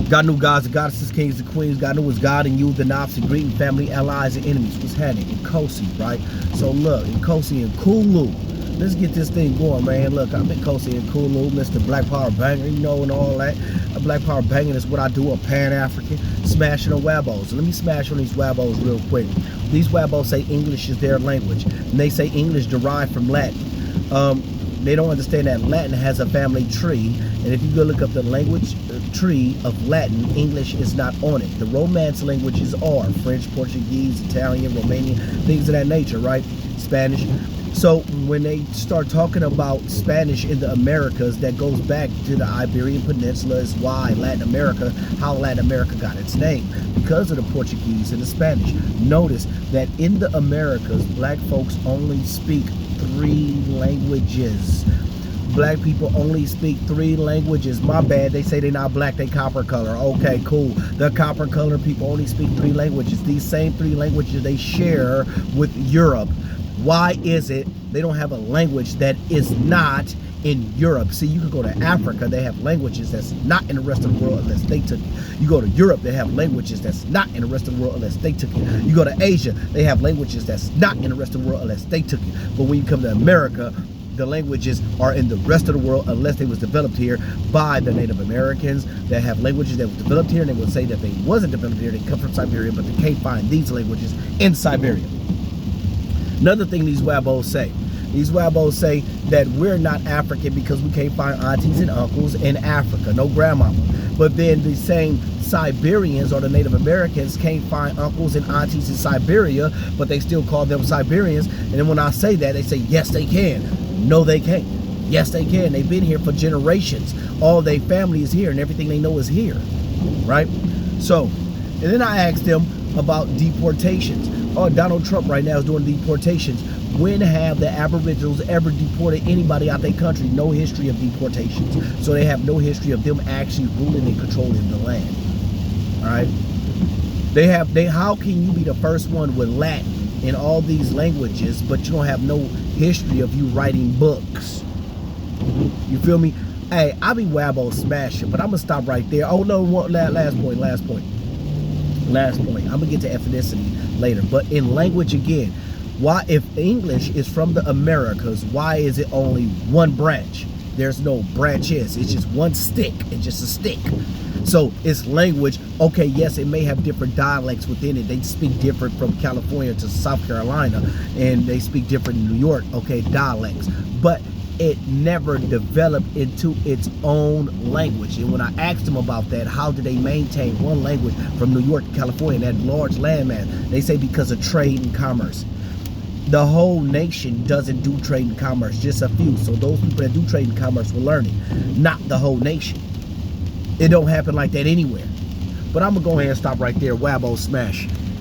God knew gods and goddesses, kings and queens. God knew was God and you, the knobs and greeting, family, allies, and enemies. What's happening? In Kosi, right? So look, in Kosi and Kulu. Let's get this thing going, man. Look, I'm in Kosi and Kulu, Mr. Black Power Banger, you know, and all that. A Black Power Banging is what I do, a Pan-African, smashing on Wabos. So let me smash on these Wabos real quick. These Wabos say English is their language, and they say English derived from Latin. They don't understand that Latin has a family tree, and if you go look up the language tree of Latin, English is not on it. The Romance languages are French, Portuguese, Italian, Romanian, things of that nature, right? Spanish. So when they start talking about Spanish in the Americas, that goes back to the Iberian Peninsula, is why Latin America, how Latin America got its name, because of the Portuguese and the Spanish. Notice that in the Americas, black folks only speak 3 languages. Black people only speak 3 languages. My bad, they say they're not black, they copper color. Okay, cool. The copper color people only speak 3 languages. These same 3 languages they share with Europe. Why is it they don't have a language that is not in Europe? See, you can go to Africa, they have languages that's not in the rest of the world unless they took it. You go to Europe, they have languages that's not in the rest of the world unless they took it. You go to Asia, they have languages that's not in the rest of the world unless they took it. But when you come to America, the languages are in the rest of the world unless they was developed here by the Native Americans that have languages that was developed here, and they would say that they wasn't developed here, they come from Siberia, but they can't find these languages in Siberia. Another thing these Wabos say that we're not African because we can't find aunties and uncles in Africa, no grandmama. But then the same Siberians or the Native Americans can't find uncles and aunties in Siberia, but they still call them Siberians. And then when I say that, they say, yes, they can. No, they can't. Yes, they can. They've been here for generations. All their family is here and everything they know is here, right? So, and then I asked them about deportations. Oh, Donald Trump right now is doing deportations. When have the Aboriginals ever deported anybody out their country? No history of deportations. So they have no history of them actually ruling and controlling the land. All right. How can you be the first one with Latin in all these languages, but you don't have no history of you writing books? You feel me? Hey, I be Wabo smashing, but I'm gonna stop right there. Oh no, last point. I'm gonna get to ethnicity later, but in language again, why, if English is from the Americas, why is it only one branch? There's no branches. It's just one stick. It's just a stick. So it's language. Okay, yes, it may have different dialects within it. They speak different from California to South Carolina, and they speak different in New York. Okay, dialects, but it never developed into its own language. And when I asked them about that, how do they maintain one language from New York to California, that large landmass? They say because of trade and commerce. The whole nation doesn't do trade and commerce, just a few. So those people that do trade and commerce will learn it, not the whole nation. It don't happen like that anywhere. But I'm gonna go ahead and stop right there. Wabo smash.